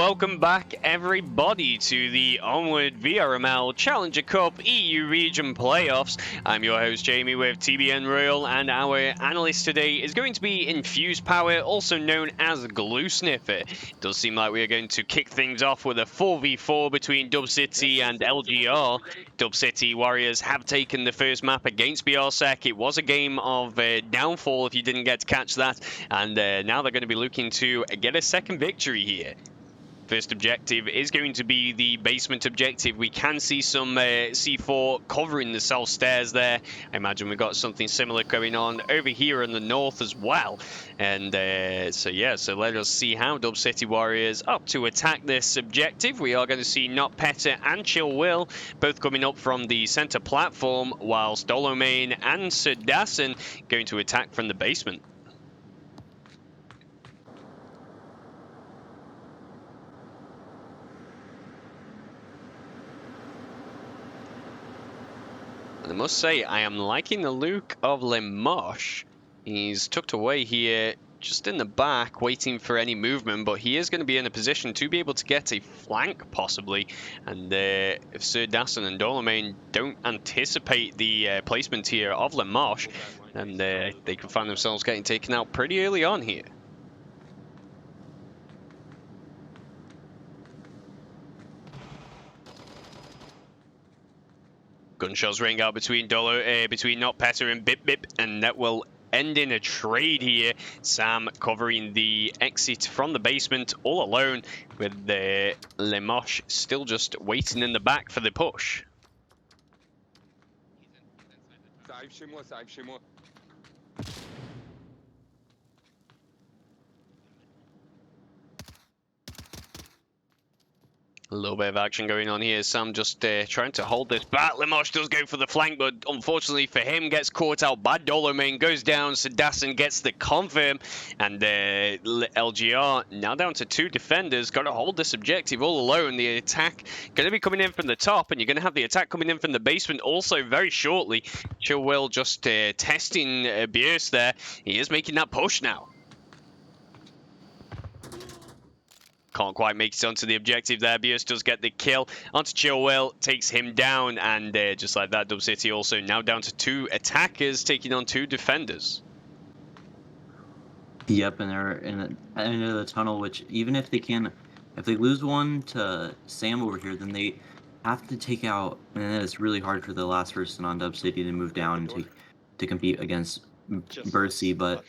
welcome back everybody to the Onward VRML Challenger Cup EU Region Playoffs. I'm your host Jamie with Tbnroil, and our analyst today is going to be Infused Power, also known as Glue Sniffer. It does seem like we are going to kick things off with a 4v4 between Dub City and LGR. Dub City Warriors have taken the first map against BRSec. It was a game of downfall if you didn't get to catch that, and now they're going to be looking to get a second victory here. First objective is going to be the basement objective. We can see some C4 covering the south stairs there. I imagine we've got something similar going on over here in the north as well. And so let us see how Dub City Warriors up to attack this objective. We are going to see Not Petter and Chill Will both coming up from the center platform, whilst Dolomane and Sir Dassen going to attack from the basement. I must say, I am liking the look of Lemosh. He's tucked away here, just in the back, waiting for any movement, but he is going to be in a position to be able to get a flank, possibly. And if Sir Dassen and Dolomane don't anticipate the placement here of Lemosh, then they can find themselves getting taken out pretty early on here. Gunshots ring out between Not Petter and Bip Bip, and that will end in a trade here. Sam covering the exit from the basement all alone, with Lemosh still just waiting in the back for the push. A little bit of action going on here. Sam just trying to hold this back. Lemosh does go for the flank, but unfortunately for him, gets caught out by Dolomane. Goes down. Sir Dassen gets the confirm. And LGR now down to 2 defenders. Got to hold this objective all alone. The attack going to be coming in from the top, and you're going to have the attack coming in from the basement also very shortly. Chillwell just testing Bierce there. He is making that push now. Can't quite make it onto the objective there. Bierce does get the kill onto Chillwell, takes him down, and just like that, Dub City also now down to 2 attackers taking on 2 defenders. Yep, and they're in the end of the tunnel, which even if they lose one to Sam over here, then they have to take out, and it's really hard for the last person on Dub City to move down and to compete against Bercy, but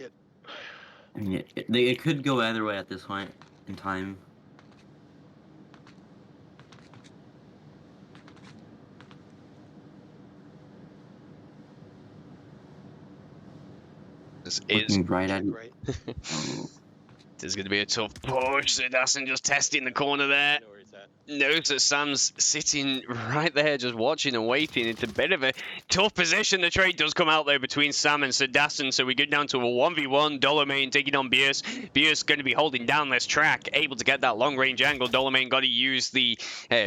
I mean, it could go either way at this point in time. This is right at This is going to be a tough push. Sir Dassen just testing the corner there. Knows that Sam's sitting right there just watching and waiting. It's a bit of a tough position. The trade does come out there between Sam and Sir Dassen, so we go down to a 1v1. Dolomane taking on Bierce. Bierce going to be holding down this track, able to get that long-range angle. Dolomane got to use the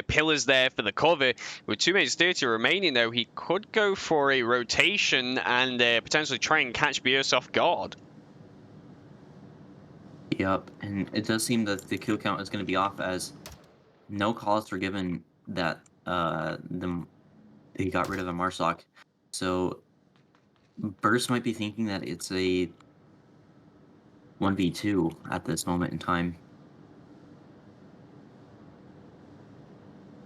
pillars there for the cover. With 2 minutes 30 remaining, though, he could go for a rotation and potentially try and catch Bierce off guard. Yep, and it does seem that the kill count is going to be off, as no calls were given that they got rid of a Marsoc. So Burst might be thinking that it's a 1v2 at this moment in time.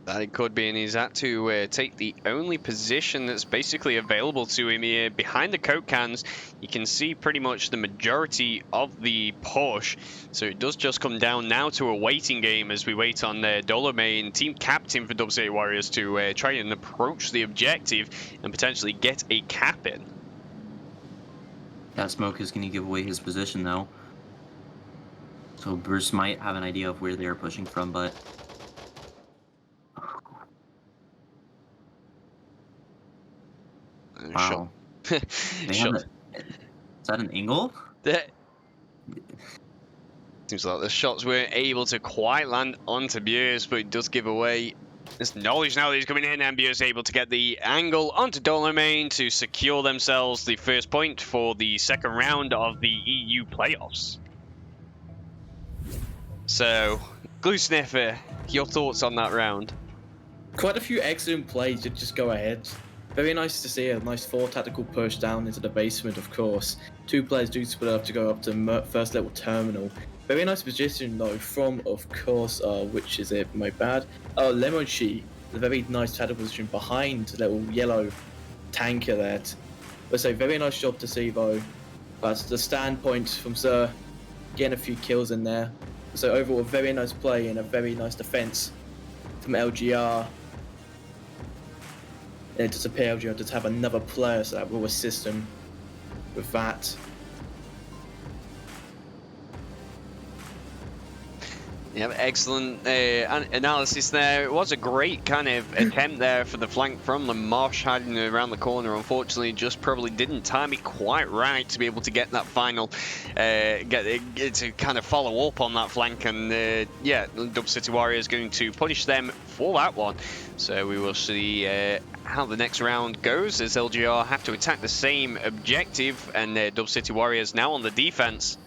That it could be, and he's had to take the only position that's basically available to him here. Behind the Coke cans, you can see pretty much the majority of the push. So it does just come down now to a waiting game as we wait on Dolomane, team captain for Dub City Warriors, to try and approach the objective and potentially get a cap in. That smoke is going to give away his position, though. So Bruce might have an idea of where they are pushing from, but... Wow. Is that an angle? Seems like the shots weren't able to quite land onto Bierce, but it does give away this knowledge now that he's coming in, and Bierce able to get the angle onto Dolomane to secure themselves the first point for the second round of the EU playoffs. So Glue Sniffer, your thoughts on that round? Quite a few excellent plays to just go ahead. Very nice to see a nice 4 tactical push down into the basement, of course. 2 players do split up to go up to first level terminal. Very nice position though from, of course, which is it? My bad. Lemon Sheet, a very nice tactical position behind the little yellow tanker there. But so very nice job to see though. But the standpoint from Sir, getting a few kills in there. So overall, a very nice play and a very nice defense from LGR. And it does appear LGR does have another player, so that will assist them with that. Yeah, excellent analysis there. It was a great kind of attempt there for the flank from the Mosh hiding around the corner. Unfortunately, just probably didn't time it quite right to be able to get that final, to kind of follow up on that flank. And yeah, Dub City Warriors going to punish them for that one. So we will see how the next round goes as LGR have to attack the same objective, and Dub City Warriors now on the defense.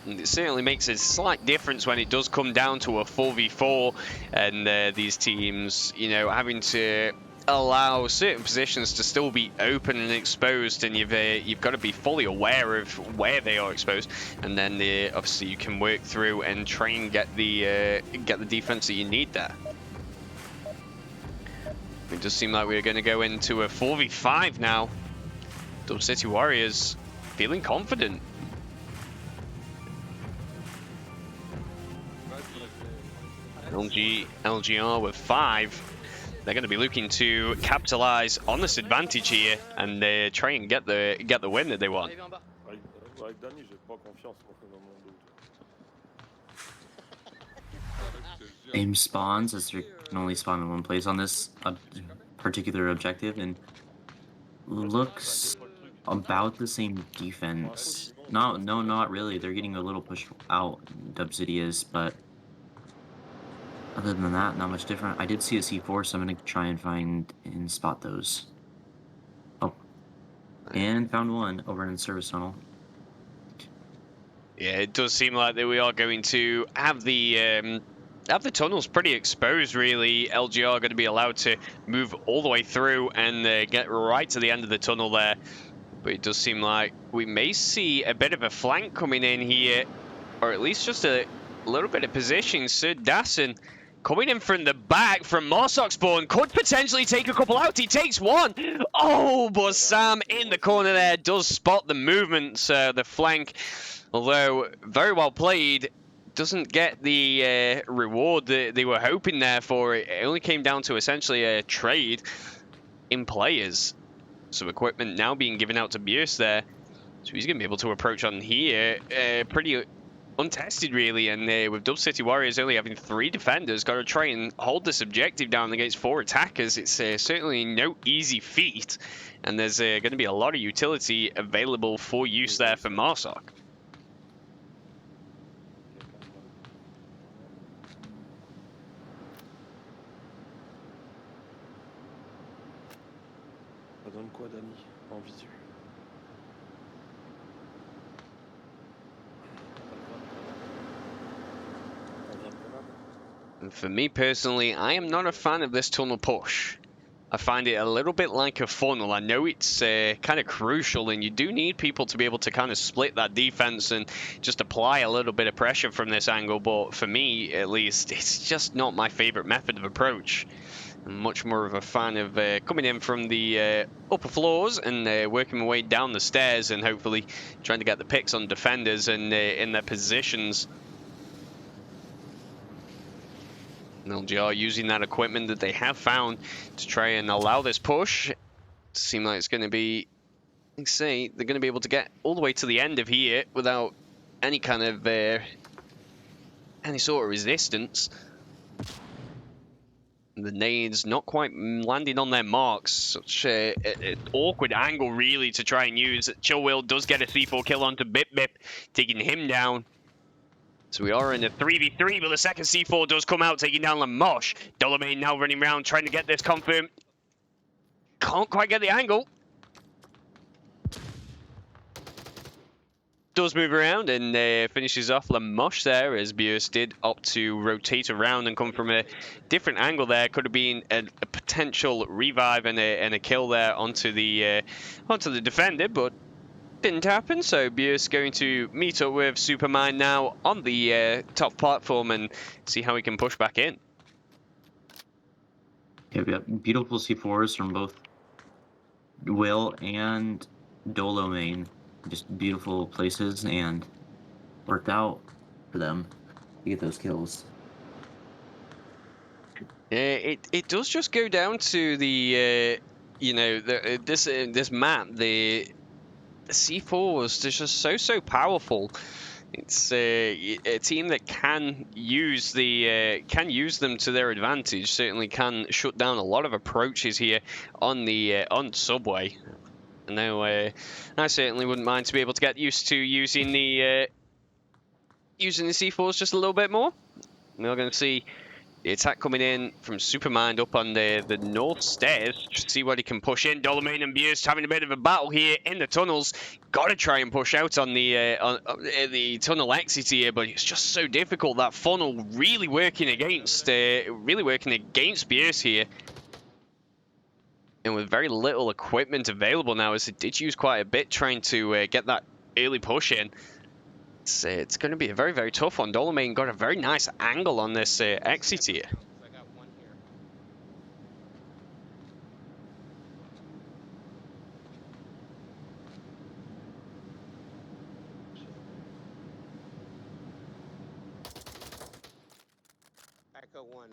And it certainly makes a slight difference when it does come down to a 4v4 and these teams, you know, having to allow certain positions to still be open and exposed, and you've got to be fully aware of where they are exposed, and then obviously you can work through and try and get the defense that you need there. It does seem like we're going to go into a 4v5 now. Dub City Warriors feeling confident. LGR with 5. They're going to be looking to capitalize on this advantage here and try and get the win that they want. Aim spawns, as you can only spawn in one place on this particular objective, and looks about the same defense. No, not really. They're getting a little push out, Dub City is, but other than that, not much different. I did see a C4, so I'm going to try and find and spot those. Oh. And found one over in service tunnel. Yeah, it does seem like that we are going to have the tunnels pretty exposed, really. LGR are going to be allowed to move all the way through and get right to the end of the tunnel there. But it does seem like we may see a bit of a flank coming in here, or at least just a little bit of position. Sir Dasson coming in from the back from Morsok spawn could potentially take a couple out. He takes one. Oh, but Sam in the corner there does spot the movements, the flank. Although very well played, doesn't get the reward that they were hoping there for. It only came down to essentially a trade in players. Some equipment now being given out to Bierce there. So he's going to be able to approach on here pretty untested, really. And with Dub City Warriors only having 3 defenders, got to try and hold this objective down against 4 attackers. It's certainly no easy feat. And there's going to be a lot of utility available for use there for Morsok. And for me personally, I am not a fan of this tunnel push. I find it a little bit like a funnel. I know it's kind of crucial, and you do need people to be able to kind of split that defense and just apply a little bit of pressure from this angle. But for me, at least, it's just not my favorite method of approach. I'm much more of a fan of coming in from the upper floors and working my way down the stairs and hopefully trying to get the picks on defenders and in their positions. And LGR using that equipment that they have found to try and allow this push. It seems like it's going to be, like I say, they're going to be able to get all the way to the end of here without any kind of any sort of resistance. The nades not quite landing on their marks. Such an awkward angle, really, to try and use. Chillwill does get a C4 kill onto Bip Bip, taking him down. So we are in a 3v3, but the second C4 does come out, taking down Lamosh. Dolomane now running around, trying to get this confirmed. Can't quite get the angle. does move around and finishes off Lamosh there, as Bios did opt to rotate around and come from a different angle there. Could have been a potential revive and a kill there onto the defender, but didn't happen. So Bios going to meet up with Supermind now on the top platform and see how he can push back in. Yeah, we got beautiful C4s from both Will and Dolo main. Just beautiful places, and worked out for them to get those kills. It does just go down to the this map. The C4s, they're just so powerful. It's a team that can use them to their advantage. Certainly can shut down a lot of approaches here on the subway. No, I certainly wouldn't mind to be able to get used to using the C4s just a little bit more. We're going to see the attack coming in from Supermind up on the north stairs. Just see what he can push in. Dolomane and Bios having a bit of a battle here in the tunnels. Got to try and push out on the tunnel exit here, but it's just so difficult. That funnel really working against Bios here. And with very little equipment available now, as it did use quite a bit trying to get that early push in. It's going to be a very tough one. Dolomane got a very nice angle on this exit here. Echo 1.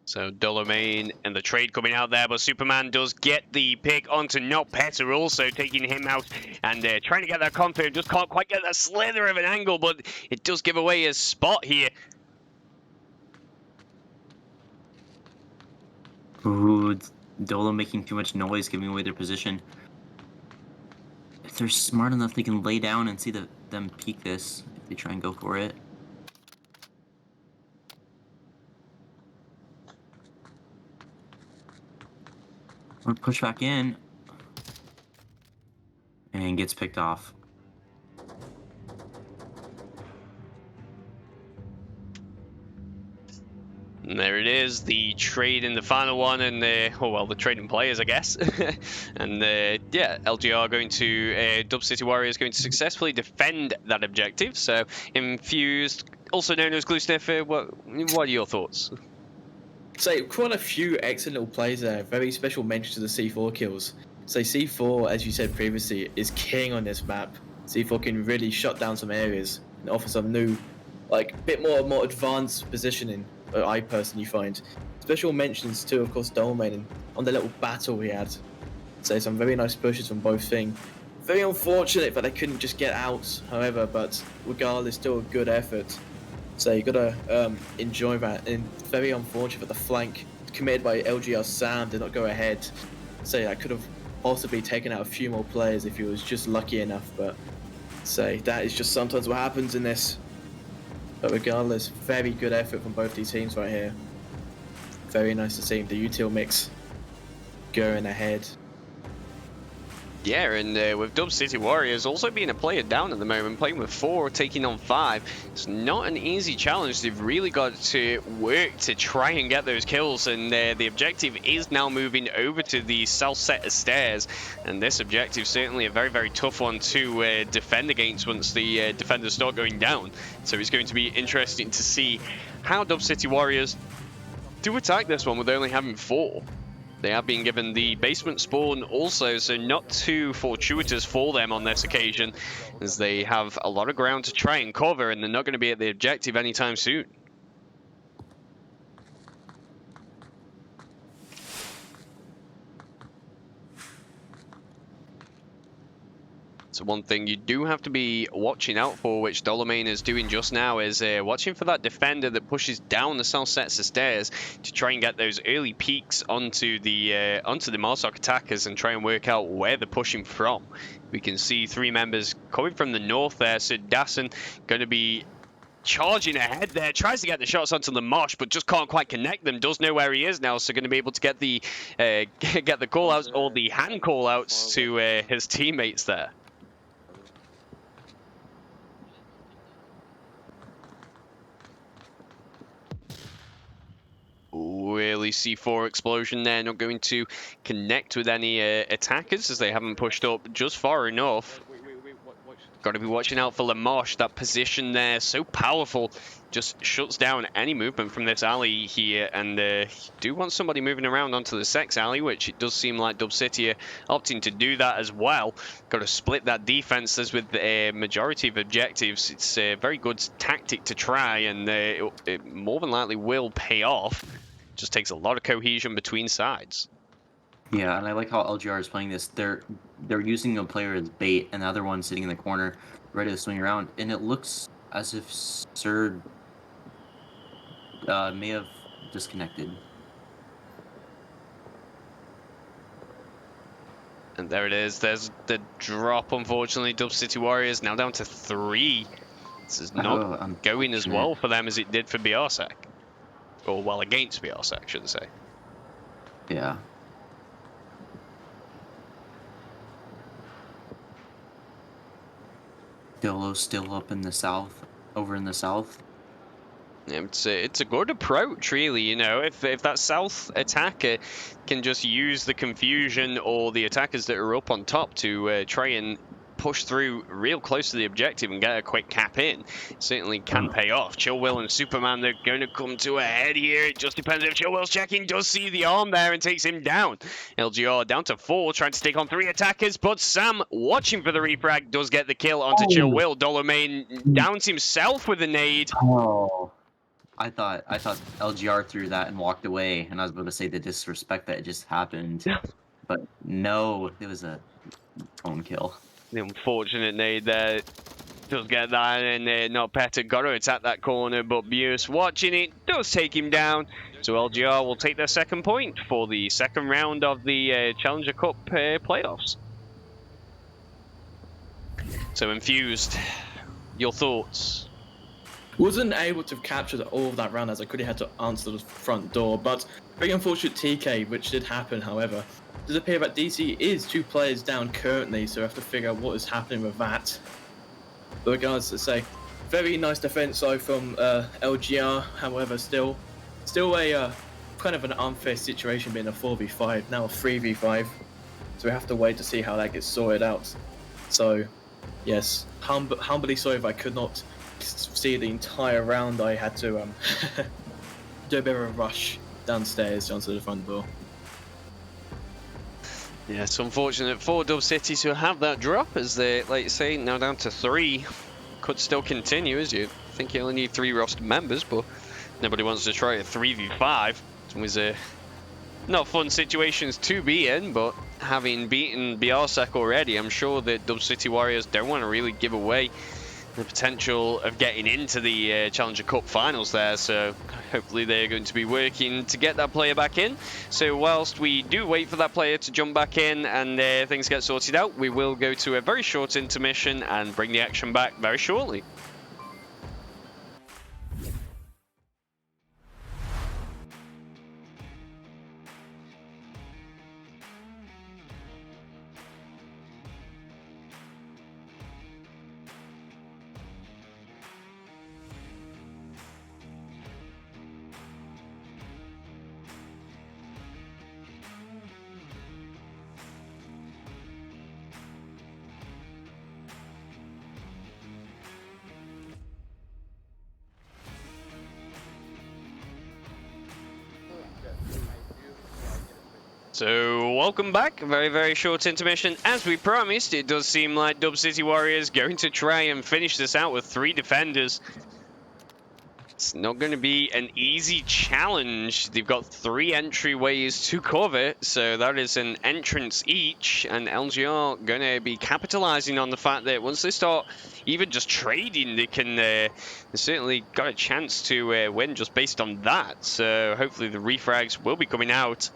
So Dolomane and the trade coming out there, but Superman does get the pick onto Not Petter, also taking him out and trying to get that confirm. Just can't quite get that slither of an angle, but it does give away his spot here. Ooh, Dolo making too much noise, giving away their position. If they're smart enough, they can lay down and see them peek this if they try and go for it. Or push back in. And gets picked off. And there it is, the trade in the final one, and the trade in players, I guess. And yeah, LGR going to Dub City Warriors going to successfully defend that objective. So Infused, also known as Glue Sniffer, what are your thoughts? So quite a few excellent little plays there. Very special mention to the C4 kills. So C4, as you said previously, is king on this map. C4 can really shut down some areas and offer some new, like, bit more advanced positioning. I personally find. Special mentions to, of course, Dolomane on the little battle he had. So some very nice pushes from both things. Very unfortunate that they couldn't just get out, however, but regardless, still a good effort. So you gotta enjoy that, and very unfortunate that the flank committed by LGR Sam did not go ahead. So I could have possibly taken out a few more players if he was just lucky enough, but say that is just sometimes what happens in this. But regardless, very good effort from both these teams right here. Very nice to see the util mix going ahead. Yeah, and with Dub City Warriors also being a player down at the moment, playing with 4, taking on 5. It's not an easy challenge. They've really got to work to try and get those kills, and the objective is now moving over to the south set of stairs. And this objective is certainly a very tough one to defend against once the defenders start going down. So it's going to be interesting to see how Dub City Warriors do attack this one with only having 4. They have been given the basement spawn also, so not too fortuitous for them on this occasion, as they have a lot of ground to try and cover, and they're not going to be at the objective anytime soon. So one thing you do have to be watching out for, which Dolomane is doing just now, is watching for that defender that pushes down the south sets of stairs to try and get those early peaks onto the Marsoc attackers and try and work out where they're pushing from. We can see 3 members coming from the north there. So Dassen going to be charging ahead there, tries to get the shots onto the Mosh, but just can't quite connect them. Does know where he is now, so going to be able to get the call outs or the hand call outs to his teammates there. early C4 explosion there, not going to connect with any attackers as they haven't pushed up just far enough. Got to be watching out for Lamosh. That position there, so powerful, just shuts down any movement from this alley here. And do want somebody moving around onto the Sex alley, which it does seem like Dub City are opting to do that as well. Got to split that defense as with a majority of objectives. It's a very good tactic to try, and it more than likely will pay off. Just takes a lot of cohesion between sides. Yeah, and I like how LGR is playing this. They're using a player as bait, and the other one sitting in the corner, ready to swing around. And it looks as if Sir may have disconnected. And there it is. There's the drop, unfortunately. Dub City Warriors now down to 3. This is not going as well for them as it did for BRSec. Or, well, against BRSec, should I say. Yeah. Dolo's still up in the south, over in the south. Yeah, it's a good approach, really. You know, if that south attacker can just use the confusion or the attackers that are up on top to try and push through real close to the objective and get a quick cap in, it certainly can pay off. Chill Will and Superman, they're going to come to a head here. It just depends if Chill Will's checking, does see the arm there and takes him down. LGR down to 4, trying to take on 3 attackers, but Sam, watching for the refrag, does get the kill onto Chill Will. Dolomane downs himself with a nade. Oh, I thought LGR threw that and walked away, and I was about to say the disrespect that just happened, but no, it was a own kill. The unfortunate nade there does get that, and not Petter got to attack that corner, but Buse watching it does take him down. So LGR will take their second point for the second round of the Challenger Cup playoffs. So Infused, your thoughts? Wasn't able to capture all of that round as I could have had to answer the front door, but very unfortunate TK, which did happen, however. It does appear that DC is 2 players down currently, so we have to figure out what is happening with that. But regards to say, very nice defense though from LGR, however, still a kind of an unfair situation being a 4v5, now a 3v5. So we have to wait to see how that gets sorted out. So, yes, humbly sorry if I could not see the entire round. I had to do a bit of a rush downstairs onto the front door. Yeah, it's unfortunate for Dub City to have that drop, as they, like you say, now down to 3. Could still continue, as you think you only need 3 roster members, but nobody wants to try a 3v5. It was not fun situations to be in, but having beaten BRSec already, I'm sure that Dub City Warriors don't want to really give away the potential of getting into the Challenger Cup finals there, so hopefully they're going to be working to get that player back in. So whilst we do wait for that player to jump back in and things get sorted out, we will go to a very short intermission and bring the action back very shortly. So welcome back, very, very short intermission. As we promised, it does seem like Dub City Warriors going to try and finish this out with 3 defenders. It's not going to be an easy challenge. They've got 3 entryways to cover, so that is an entrance each, and LGR going to be capitalizing on the fact that once they start even just trading, they can they certainly got a chance to win just based on that. So hopefully the refrags will be coming out.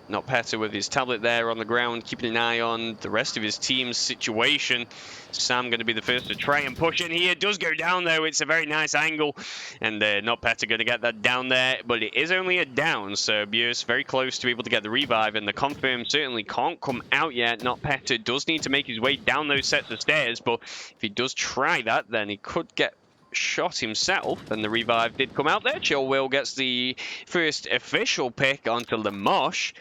Not Petter with his tablet there on the ground, keeping an eye on the rest of his team's situation. Sam going to be the first to try and push in here. Does go down though. It's a very nice angle, and Not Petter going to get that down there, but it is only a down. So Buse very close to be able to get the revive, and the confirm certainly can't come out yet. Not Petter does need to make his way down those sets of stairs, but if he does try that, then he could get shot himself, and the revive did come out there. Chill Will gets the first official pick onto the Mosh.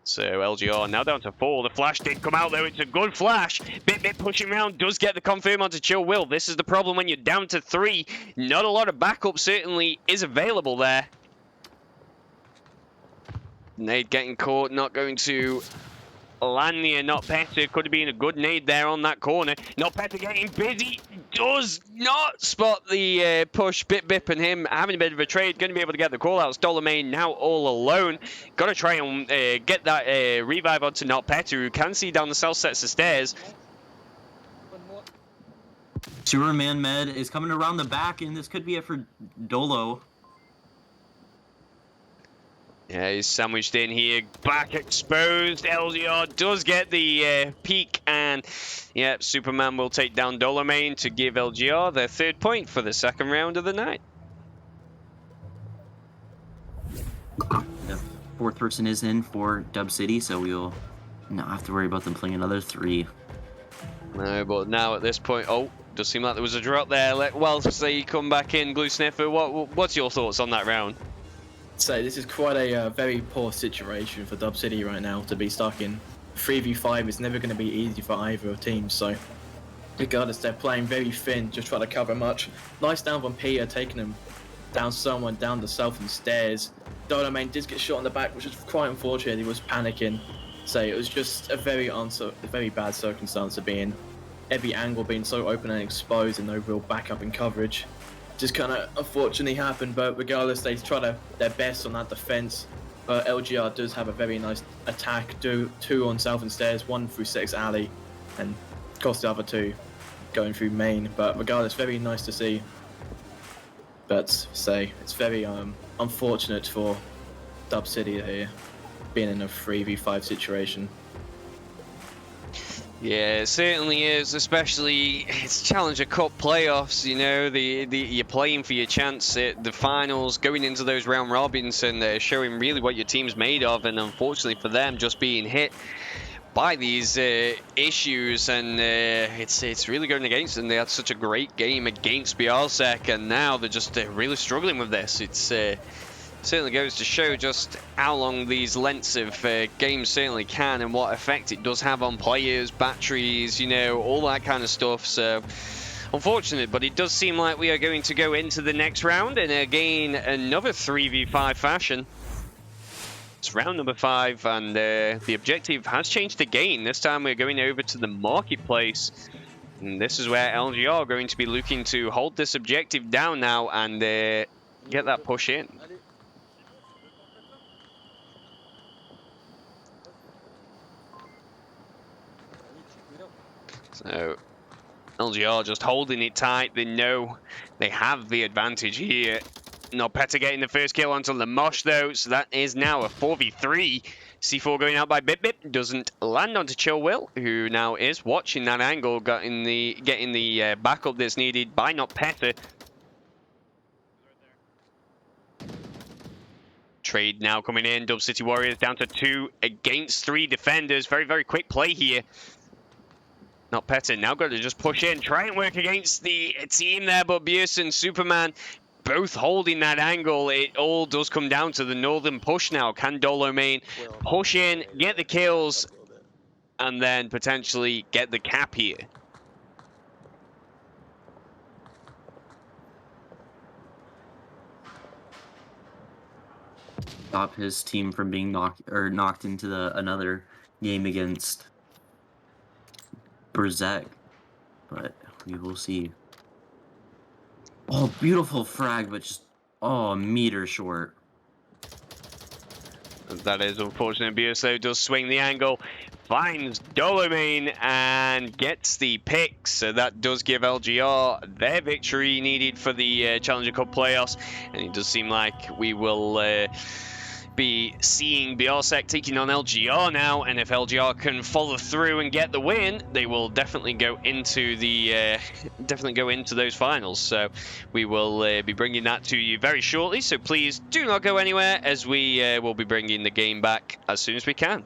So LGR now down to 4. The flash did come out though. It's a good flash. Bit pushing around, does get the confirm onto Chill Will. This is the problem when you're down to 3. Not a lot of backup certainly is available there. Nade getting caught, not going to land near Not Petter. Could have been a good nade there on that corner. Not Petter getting busy. Does not spot the push. Bip and him having a bit of a trade. Going to be able to get the call out. Dolomane now all alone. Got to try and get that revive onto Not Petter, who can see down the south sets of stairs. Superman Med is coming around the back, and this could be it for Dolo. Yeah, he's sandwiched in here, back exposed. LGR does get the peak, and yeah, Superman will take down Dolomane to give LGR their 3rd point for the 2nd round of the night. The 4th person is in for Dub City, so we'll not have to worry about them playing another 3. No, but now at this point, oh, does seem like there was a drop there. Well, say you come back in, Glue Sniffer. What's your thoughts on that round? So this is quite a very poor situation for Dub City right now to be stuck in. 3v5 is never going to be easy for either team, so regardless, they're playing very thin, just trying to cover much. Nice down from Peter, taking him down someone down the southern stairs. Dolomane did get shot in the back, which is quite unfortunate. He was panicking, so it was just a very bad circumstance to be in. Every angle being so open and exposed and no real backup and coverage. Just kind of unfortunately happened, but regardless, they try their best on that defense. But LGR does have a very nice attack, 2 on southern stairs, 1 through 6 alley, and cost the other 2 going through main. But regardless, very nice to see. But say it's very unfortunate for Dub City here, being in a 3v5 situation. Yeah, it certainly is, especially it's Challenger Cup playoffs, you know, you're playing for your chance at the finals, going into those round robins and showing really what your team's made of, and unfortunately for them, just being hit by these issues, and it's really going against them. They had such a great game against Bialsek, and now they're just really struggling with this. It's certainly goes to show just how long these lengths of games certainly can, and what effect it does have on players, batteries, you know, all that kind of stuff. So unfortunate, but it does seem like we are going to go into the next round in again another 3v5 fashion. It's round number 5, and the objective has changed again. This time we're going over to the marketplace, and this is where LGR are going to be looking to hold this objective down now and get that push in. So LGR just holding it tight. They know they have the advantage here. Not Petter getting the first kill onto Lamosh though, so that is now a 4v3. C4 going out by Bip. Doesn't land onto Chill Will, who now is watching that angle, getting the backup that's needed by Not Petter. Trade now coming in. Dub City Warriors down to 2 against 3 defenders. Very, very quick play here. Not Petter now got to just push in, try and work against the team there, but Bjersen, Superman, both holding that angle. It all does come down to the northern push now. Can Dolomane push in, get the kills, and then potentially get the cap here? Stop his team from being knocked into another game against Berzek, but we will see. Oh, beautiful frag, but just a meter short. That is unfortunate. Bjersen does swing the angle, finds Dolomane and gets the pick, so that does give LGR their victory needed for the Challenger Cup playoffs, and it does seem like we will be seeing Bialsek taking on LGR now, and if LGR can follow through and get the win, they will definitely go into those finals. So we will be bringing that to you very shortly, so please do not go anywhere, as we will be bringing the game back as soon as we can.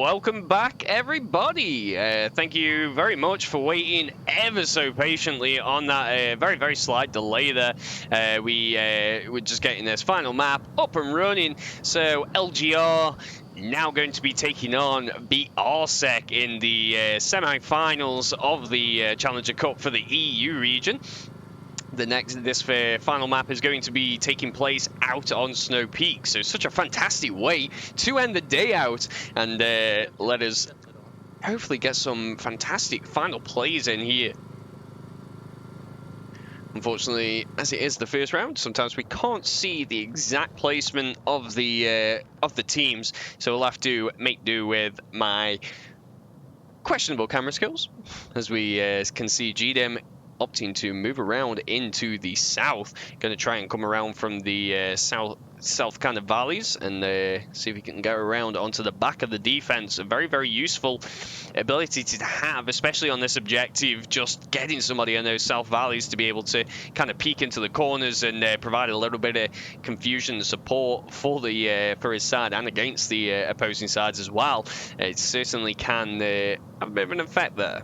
welcome back, everybody. Thank you very much for waiting ever so patiently on that very, very slight delay there. We're just getting this final map up and running. So LGR now going to be taking on VRML in the semi-finals of the Challenger Cup for the EU region. This final map is going to be taking place out on Snow Peak, so such a fantastic way to end the day out, and let us hopefully get some fantastic final plays in here. Unfortunately, as it is the first round, sometimes we can't see the exact placement of the teams, so we'll have to make do with my questionable camera skills, as we can see GDM opting to move around into the south. Going to try and come around from the south kind of valleys and see if we can go around onto the back of the defense. A very, very useful ability to have, especially on this objective, just getting somebody in those south valleys to be able to kind of peek into the corners and provide a little bit of confusion and support for his side and against the opposing sides as well. It certainly can have a bit of an effect there.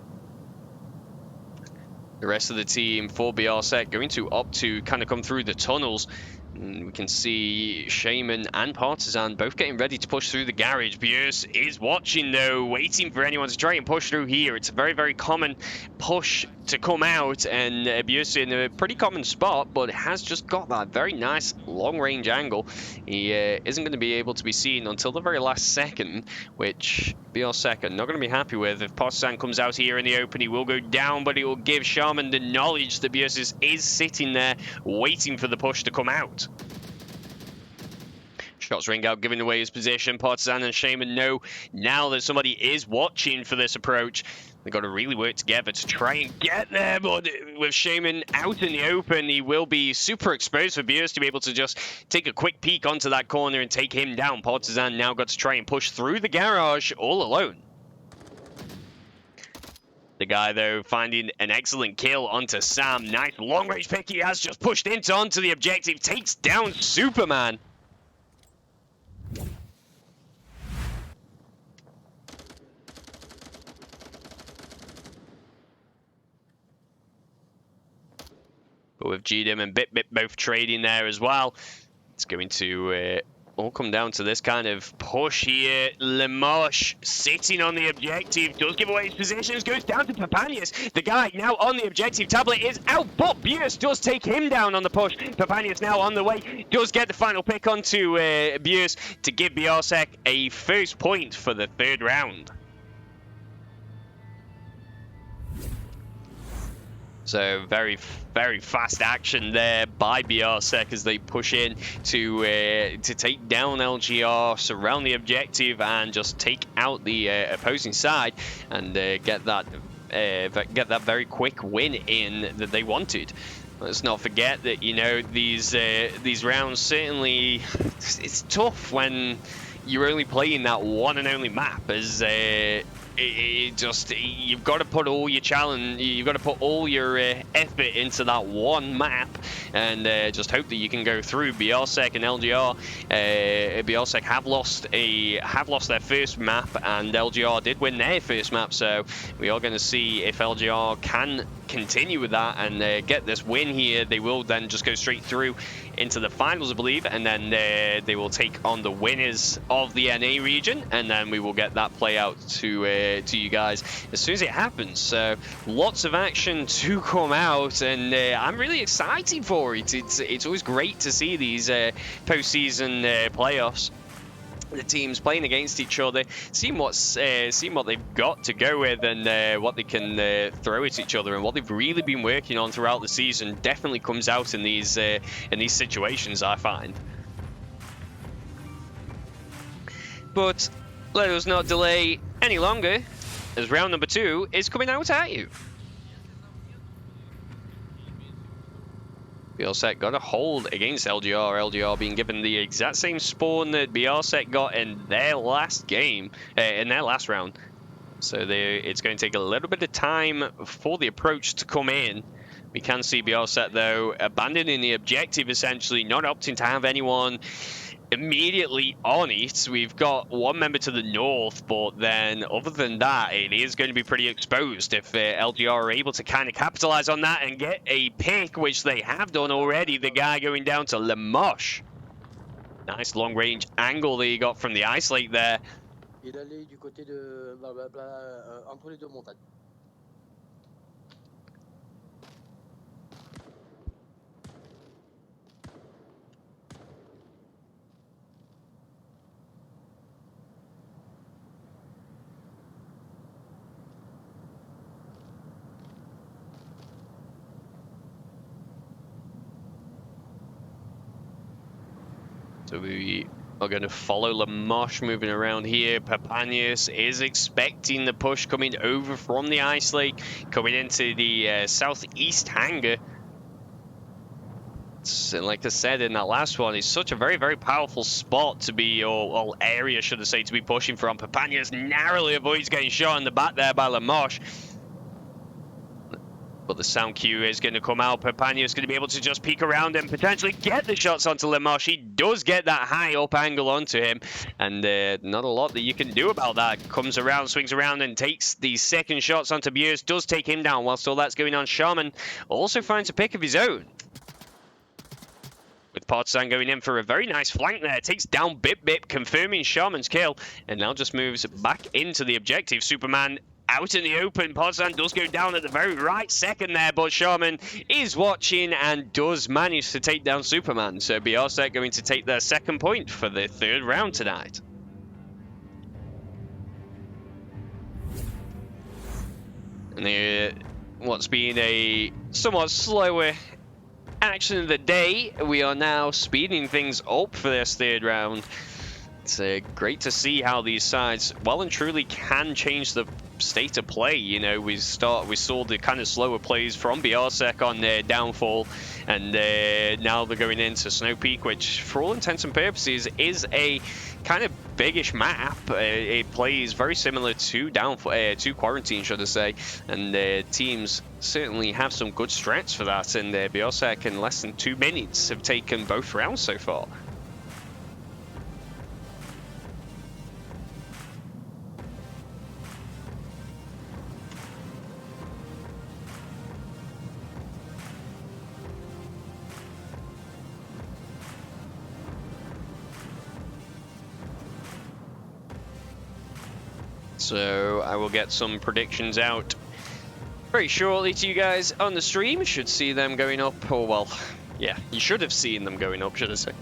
The rest of the team for VRML going to opt to kind of come through the tunnels. And we can see Shaman and Partisan both getting ready to push through the garage. Björns is watching though, waiting for anyone to try and push through here. It's a very, very common push to come out, and Björns in a pretty common spot, but has just got that very nice long-range angle. He isn't going to be able to be seen until the very last second, which VRML are not going to be happy with. If Partisan comes out here in the open, he will go down, but it will give Shaman the knowledge that Björns is sitting there waiting for the push to come out. Shots ring out, giving away his position. Partisan and Shaman know now that somebody is watching for this approach. They've got to really work together to try and get there, but with Shaman out in the open, he will be super exposed for Björns to be able to just take a quick peek onto that corner and take him down. Partisan now got to try and push through the garage all alone. The guy, though, finding an excellent kill onto Sam. Nice long-range pick he has just pushed onto the objective. Takes down Superman. But with GDM and BitBit both trading there as well, it's going to all come down to this kind of push here. Lemosh sitting on the objective, does give away his positions, goes down to Papanius. The guy now on the objective tablet is out, but Björns does take him down on the push. Papanius now on the way, does get the final pick onto Björns to give VRML a first point for the third round. So very, very fast action there by VRML as they push in to take down LGR, surround the objective, and just take out the opposing side and get that very quick win in that they wanted. Let's not forget that, you know, these rounds certainly, it's tough when you're only playing that one and only map, as you've got to put all your you've got to put all your effort into that one map, and just hope that you can go through. VRML and LGR, VRML have lost their first map, and LGR did win their first map, so we are going to see if LGR can continue with that and get this win here. They will then just go straight through into the finals, I believe, and then they will take on the winners of the NA region, and then we will get that play out to you guys as soon as it happens. So lots of action to come out, and I'm really excited for it. It's always great to see these postseason playoffs. The teams playing against each other, seeing what they've got to go with, and what they can throw at each other, and what they've really been working on throughout the season definitely comes out in these situations, I find. But let us not delay any longer, as round number 2 is coming out at you. VRML got a hold against LGR. LGR being given the exact same spawn that VRML got in their last game, in their last round. So it's going to take a little bit of time for the approach to come in. We can see VRML, though, abandoning the objective, essentially, not opting to have anyone immediately on it. We've got one member to the north, but then other than that, it is going to be pretty exposed if LGR are able to kind of capitalize on that and get a pick, which they have done already. The guy going down to Lamoche. Nice long-range angle that he got from the ice lake there. Il allait du côté de entre les deux montagnes. So we are going to follow Lamoche moving around here. Papanius is expecting the push coming over from the ice lake, coming into the southeast hangar. And like I said in that last one, it's such a very, very powerful spot to be, or area, should I say, to be pushing from. Papanius narrowly avoids getting shot in the back there by Lamoche. But the sound cue is going to come out. Papania is going to be able to just peek around and potentially get the shots onto Lamoche. He does get that high up angle onto him. And not a lot that you can do about that. Comes around, swings around, and takes the second shots onto Bierce. Does take him down whilst all that's going on. Shaman also finds a pick of his own. With Partisan going in for a very nice flank there. Takes down Bip Bip, confirming Shaman's kill. And now just moves back into the objective. Superman out in the open. Partisan does go down at the very right second there, but Shaman is watching and does manage to take down Superman. So Biarset going to take their second point for the third round tonight. And what's been a somewhat slower action of the day, we are now speeding things up for this third round. It's great to see how these sides well and truly can change the state of play. You know, we saw the kind of slower plays from Biarsec on their downfall, and now they're going into Snow Peak, which for all intents and purposes is a kind of biggish map. It plays very similar to downfall, to Quarantine, should I say, and teams certainly have some good strats for that. And Biarsec in less than 2 minutes have taken both rounds so far. So I will get some predictions out very shortly to you guys on the stream. You should see them going up, or well, yeah, you should have seen them going up, should I say,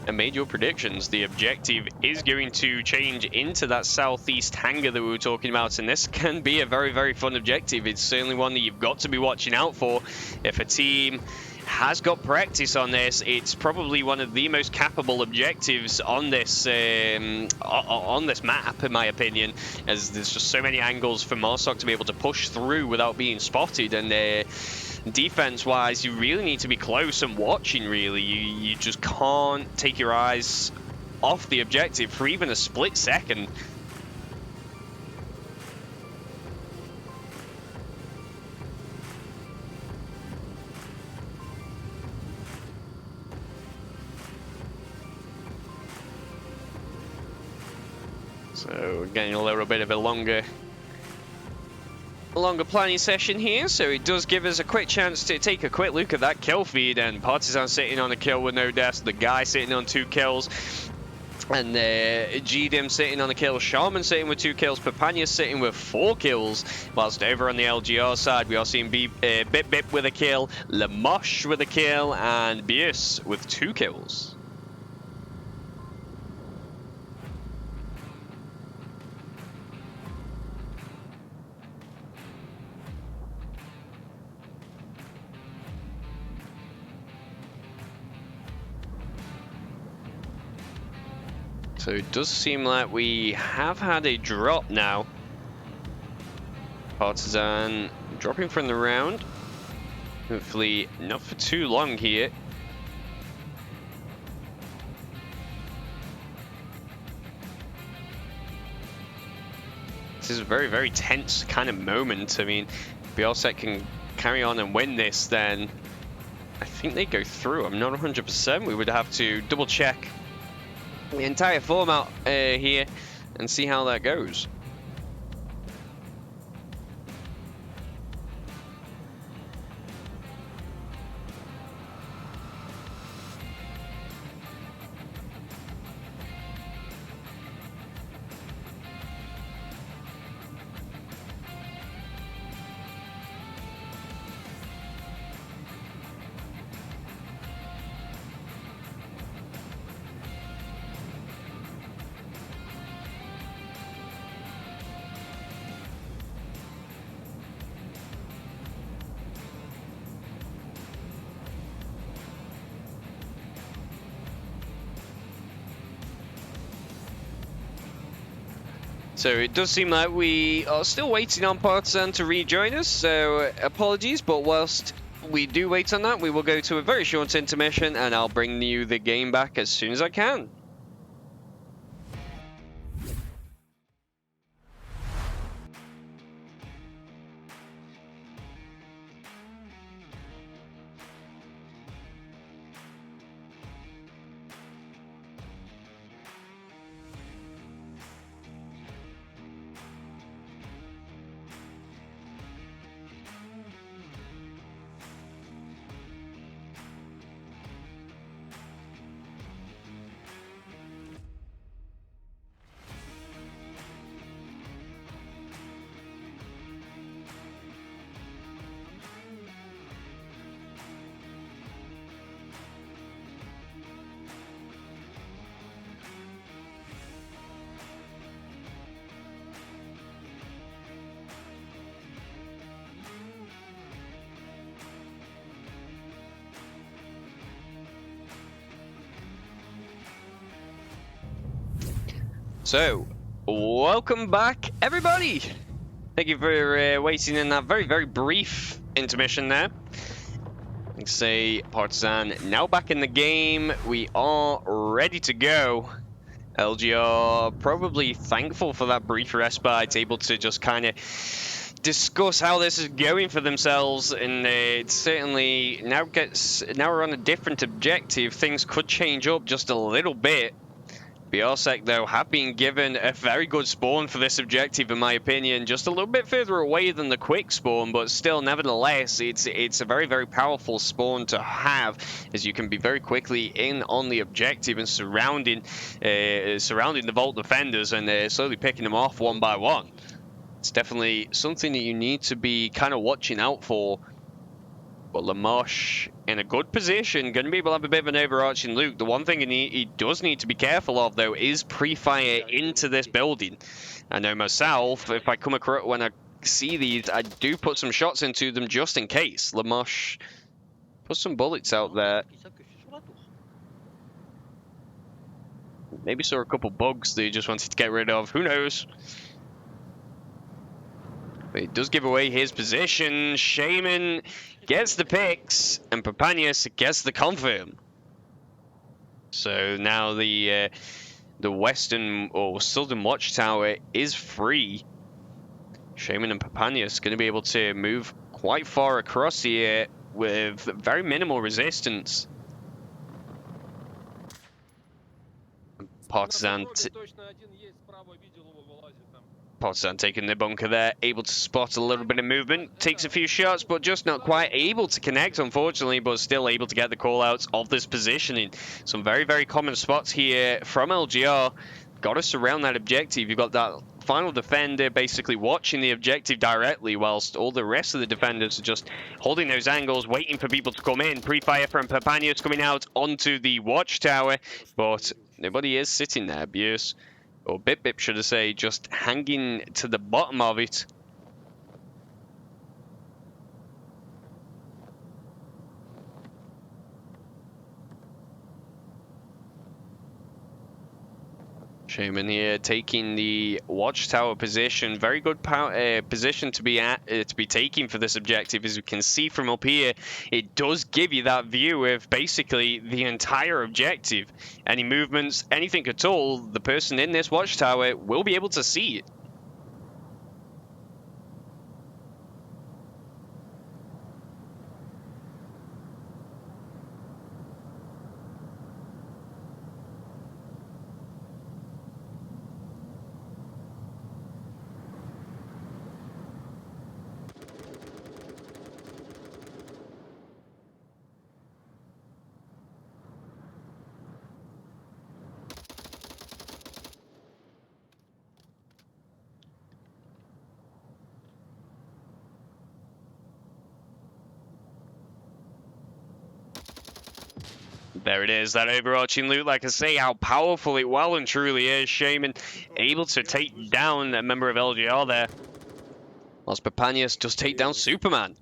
and made your predictions. The objective is going to change into that southeast hangar that we were talking about, and this can be a very, very fun objective. It's certainly one that you've got to be watching out for. If a team has got practice on this, it's probably one of the most capable objectives on this map, in my opinion, as there's just so many angles for Marsoc to be able to push through without being spotted. And defense wise, you really need to be close and watching. Really, you just can't take your eyes off the objective for even a split second. So getting a little bit of a longer planning session here, so it does give us a quick chance to take a quick look at that kill feed. And Partisan sitting on a kill with no deaths, the guy sitting on 2 kills, and GDIM sitting on a kill, Shaman sitting with 2 kills, Papania sitting with 4 kills, whilst over on the LGR side we are seeing Bip Bip with a kill, Lamoche with a kill, and Bierce with 2 kills. So it does seem like we have had a drop now. Partisan dropping from the round. Hopefully not for too long here. This is a very, very tense kind of moment. I mean, if Bielset can carry on and win this, then I think they go through. I'm not 100%. We would have to double check the entire format here and see how that goes. So it does seem like we are still waiting on Partisan to rejoin us, so apologies, but whilst we do wait on that, we will go to a very short intermission and I'll bring you the game back as soon as I can. So, welcome back, everybody! Thank you for waiting in that very, very brief intermission there. Like I say, Partisan now back in the game. We are ready to go. LGR probably thankful for that brief respite, able to just kind of discuss how this is going for themselves, and it certainly now we're on a different objective. Things could change up just a little bit. BRSec, though, have been given a very good spawn for this objective, in my opinion. Just a little bit further away than the quick spawn, but still, nevertheless, it's a very, very powerful spawn to have, as you can be very quickly in on the objective and surrounding the Vault defenders and slowly picking them off one by one. It's definitely something that you need to be kind of watching out for. But Lamosh in a good position, going to be able to have a bit of an overarching look. The one thing he does need to be careful of, though, is pre-fire into this building. I know myself, if I come across, when I see these, I do put some shots into them just in case. Lamosh put some bullets out there. Maybe saw a couple bugs that he just wanted to get rid of. Who knows? But it does give away his position. Shaman gets the picks, and Papanius gets the confirm. So now the western or southern watchtower is free. Shaman and Papanius going to be able to move quite far across here with very minimal resistance. Partisan taking the bunker there, able to spot a little bit of movement, takes a few shots, but just not quite able to connect, unfortunately, but still able to get the call-outs of this positioning. Some very, very common spots here from LGR. Got to surround that objective. You've got that final defender basically watching the objective directly, whilst all the rest of the defenders are just holding those angles, waiting for people to come in. Pre-fire from Papanius coming out onto the watchtower, but nobody is sitting there. Bierce, or Bip should I say, just hanging to the bottom of it. Shaman here taking the watchtower position. Very good position to be taking for this objective. As we can see from up here, it does give you that view of basically the entire objective. Any movements, anything at all, the person in this watchtower will be able to see it. There it is, that overarching loot. Like I say, how powerful it well and truly is. Shaman able to take down a member of LGR there. Whilst Papanius does take down Superman.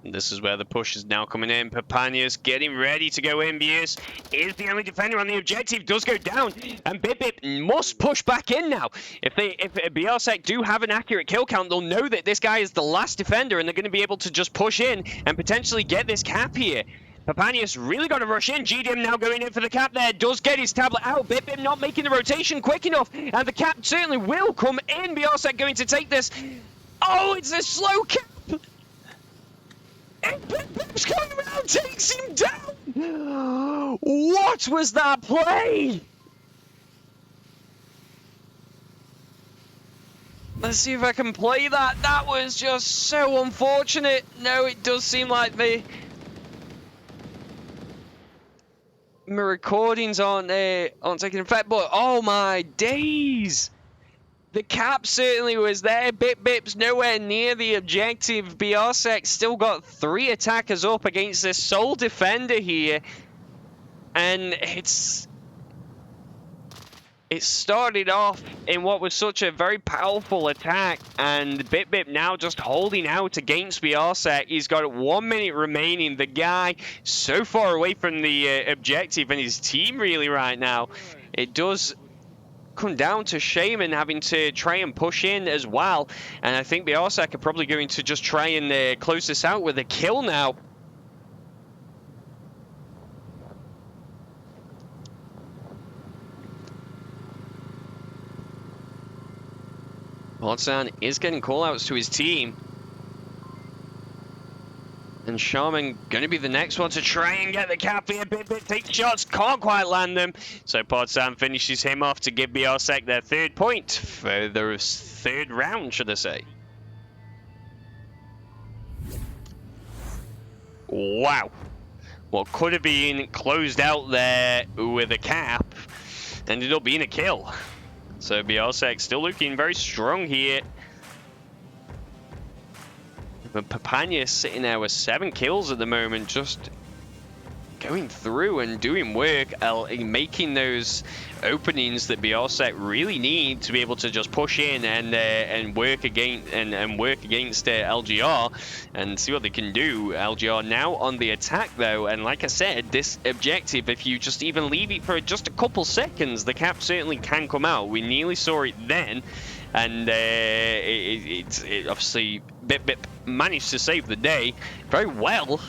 This is where the push is now coming in. Papanius getting ready to go in. Bius is the only defender on the objective. Does go down. And Bip must push back in now. If BRSec do have an accurate kill count, they'll know that this guy is the last defender and they're going to be able to just push in and potentially get this cap here. Papanius really got to rush in. GDM now going in for the cap there. Does get his tablet out. Bip not making the rotation quick enough. And the cap certainly will come in. BRSec going to take this. Oh, it's a slow cap. And Bip's coming around, takes him down! What was that play? Let's see if I can play that. That was just so unfortunate. No, it does seem like my recordings aren't taking effect, but oh my days! The cap certainly was there. Bip's nowhere near the objective. BRSec still got 3 attackers up against this sole defender here. And it started off in what was such a very powerful attack. And Bip now just holding out against BRSec. He's got 1 minute remaining. The guy so far away from the objective and his team really right now. It does come down to Shaman having to try and push in as well, and I think BRSec are probably going to just try and close this out with a kill now. Porzan is getting callouts to his team. And Shaman going to be the next one to try and get the cap here. Bip takes shots, can't quite land them. So Porzan finishes him off to give BRSec their 3rd point for the 3rd round, should I say. Wow. What could have been closed out there with a cap ended up being a kill. So BRSec still looking very strong here. But Papanius sitting there with 7 kills at the moment, just going through and doing work, making those openings that BRSec really need to be able to just push in and work against LGR and see what they can do. LGR now on the attack though, and like I said, this objective, if you just even leave it for just a couple seconds, the cap certainly can come out. We nearly saw it then. And it obviously Bip managed to save the day very well.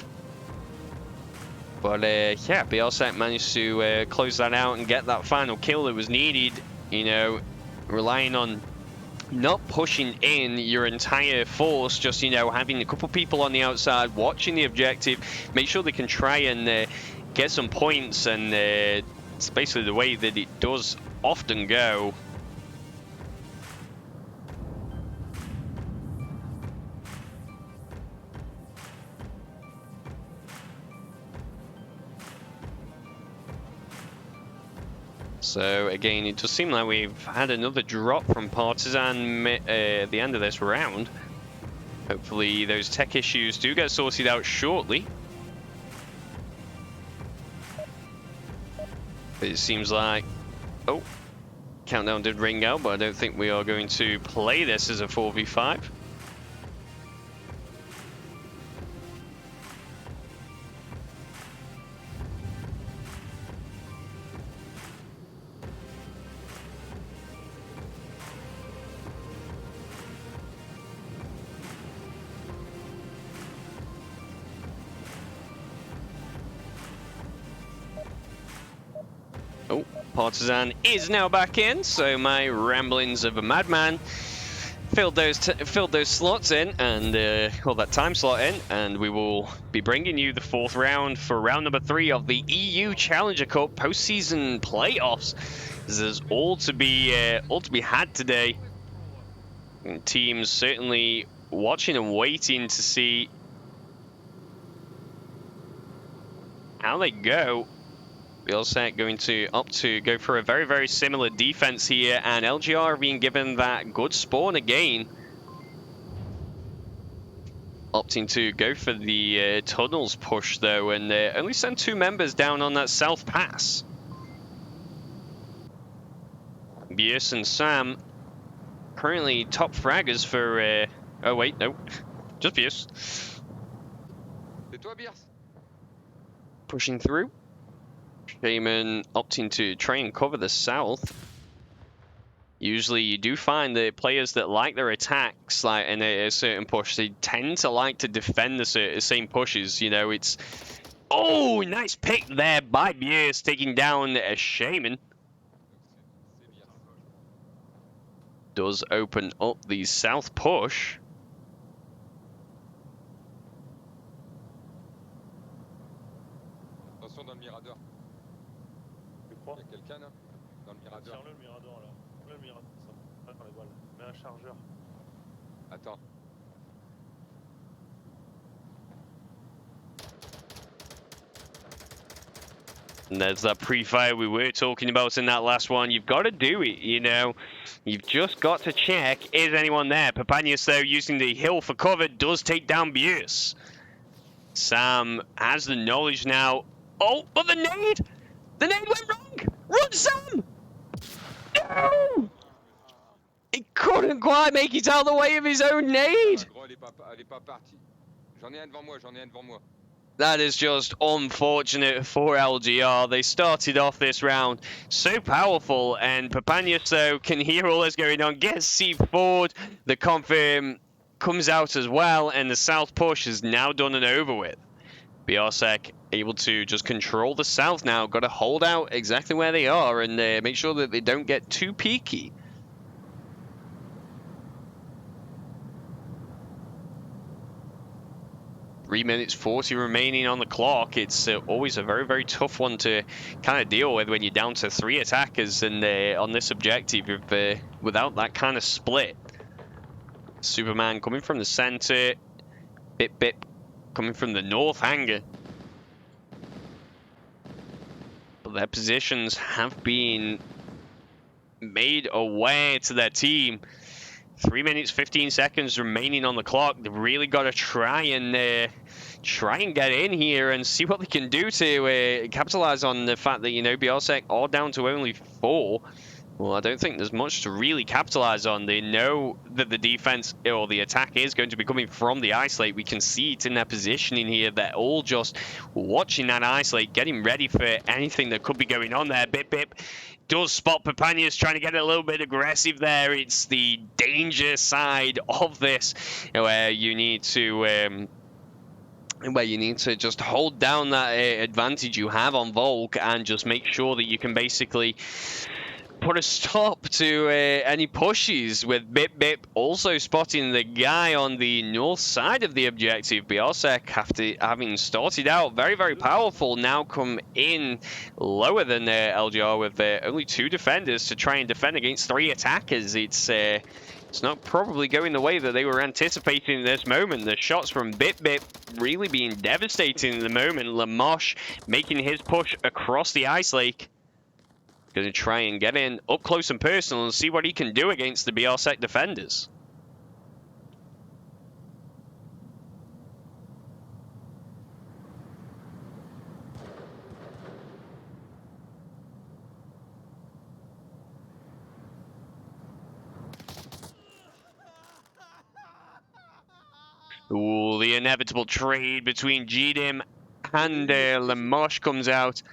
But yeah, BRSec managed to close that out and get that final kill that was needed. You know, relying on not pushing in your entire force, just, you know, having a couple people on the outside watching the objective, make sure they can try and get some points. And it's basically the way that it does often go. So again, it does seem like we've had another drop from Porzan at the end of this round. Hopefully those tech issues do get sorted out shortly. But it seems like, oh, countdown did ring out, but I don't think we are going to play this as a 4v5. Oh, Porzan is now back in, so my ramblings of a madman filled those slots in, and well, that time slot in, and we will be bringing you the 4th round for round number 3 of the EU Challenger Cup postseason playoffs. There's all to be had today. And teams certainly watching and waiting to see how they go. Bielset going to opt to go for a very, very similar defense here, and LGR being given that good spawn again. Opting to go for the tunnels push though, and only send 2 members down on that south pass. Bius and Sam currently top fraggers for... oh wait, no, just Bius. Pushing through. Shaman opting to try and cover the south. Usually you do find that players that like their attacks like in a certain push, they tend to like to defend the same pushes. You know, it's... Oh, nice pick there by Bius, taking down a Shaman. Does open up the south push. Attention dans le mirador. Tu crois? Il y a quelqu'un là dans le mirador. Tire-le le mirador là. Le mirador, ça. Dans les balles. Mets un chargeur. Attends. And there's that pre-fire we were talking about in that last one. You've got to do it, you know. You've just got to check, is anyone there? Papanius, though, using the hill for cover, does take down Bius. Sam has the knowledge now. Oh, but the nade! The nade went wrong! Run, Sam! No! He couldn't quite make it out of the way of his own nade! Elle est pas partie. J'en ai un devant moi, j'en ai un devant moi. That is just unfortunate for LGR. They started off this round so powerful, and Papanius, though, can hear all that's going on. Gets C forward. The confirm comes out as well, and the south push is now done and over with. Biosek able to just control the south now. Got to hold out exactly where they are and make sure that they don't get too peaky. Three minutes 40 remaining on the clock. It's always a very, very tough one to kind of deal with when you're down to 3 attackers and on this objective without that kind of split. Superman coming from the center. Bip Bip coming from the north hangar. But their positions have been made aware to their team. 3 minutes 15 seconds remaining on the clock. They've really got to try and get in here and see what they can do to capitalize on the fact that, you know, Biosek are down to only 4. Well, I don't think there's much to really capitalize on. They know that the defense or the attack is going to be coming from the isolate. We can see it in their positioning here. They're all just watching that isolate, getting ready for anything that could be going on there. Bip Bip does spot Papanius trying to get a little bit aggressive there. It's the danger side of this where you need to just hold down that advantage you have on Volk and just make sure that you can basically put a stop to any pushes, with Bip Bip also spotting the guy on the north side of the objective. Biosek, after having started out very, very powerful, now come in lower than LGR with only 2 defenders to try and defend against 3 attackers. It's not probably going the way that they were anticipating in this moment. The shots from Bip Bip really being devastating in the moment. Lamosh making his push across the ice lake. Going to try and get in up close and personal and see what he can do against the BRSEC defenders. Ooh, the inevitable trade between GDIM and Lamosh comes out.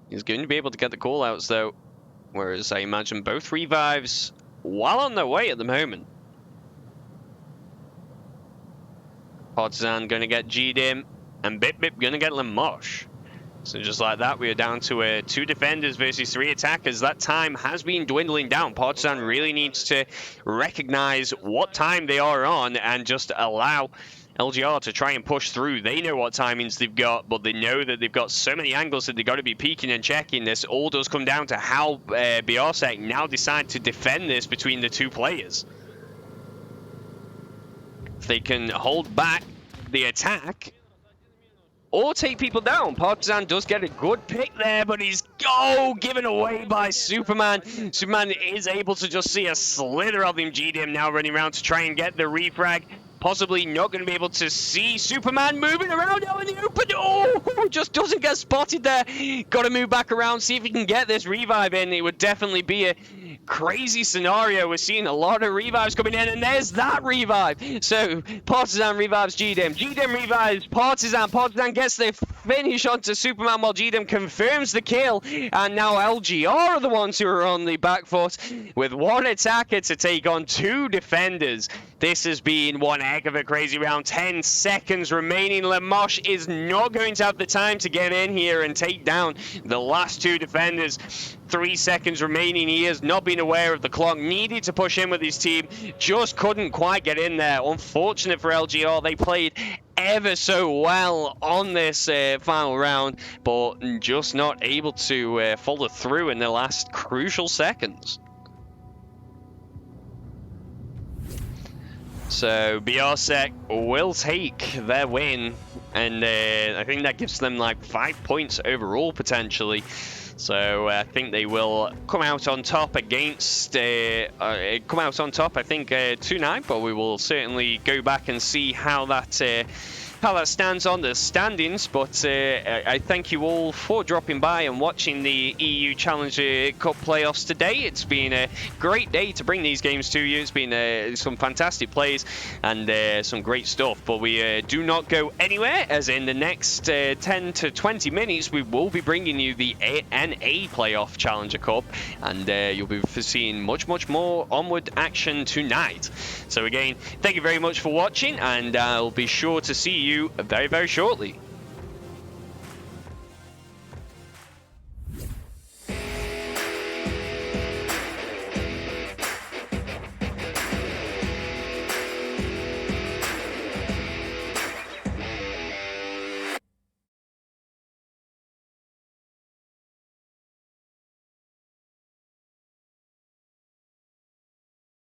He's going to be able to get the call-outs, though. Whereas I imagine both revives well on their way at the moment. Partisan going to get GDIM, and Bip Bip going to get Lamosh. So just like that, we are down to 2 defenders versus 3 attackers. That time has been dwindling down. Partisan really needs to recognize what time they are on and just allow LGR to try and push through. They know what timings they've got, but they know that they've got so many angles that they've got to be peeking and checking. This all does come down to how BRSEC now decide to defend this between the 2 players. If they can hold back the attack or take people down. Partisan does get a good pick there, but he's given away by Superman. Superman is able to just see a slither of him. GDM now running around to try and get the refrag. Possibly not going to be able to see Superman moving around out in the open. Oh, just doesn't get spotted there. Got to move back around, see if he can get this revive in. It would definitely be a crazy scenario. We're seeing a lot of revives coming in, and there's that revive. So Partisan revives GDM. GDM revives Partisan. Partisan gets the finish onto Superman while GDM confirms the kill. And now LGR are the ones who are on the back foot with one attacker to take on two defenders. This has been one heck of a crazy round. 10 seconds remaining. Lamosh is not going to have the time to get in here and take down the last two defenders. 3 seconds remaining. He has not been aware of the clock. Needed to push in with his team. Just couldn't quite get in there. Unfortunate for LGR. They played ever so well on this final round, but just not able to follow through in the last crucial seconds. So BRSec will take their win, and I think that gives them like 5 points overall potentially. So I think they will come out on top against I think 2-9, but we will certainly go back and see how that stands on the standings. But I thank you all for dropping by and watching the EU Challenger Cup playoffs today. It's been a great day to bring these games to you. It's been some fantastic plays and some great stuff. But we do not go anywhere, as in the next 10 to 20 minutes we will be bringing you the NA Playoff Challenger Cup, and you'll be seeing much more Onward action tonight. So again, thank you very much for watching, and I'll be sure to see you very shortly.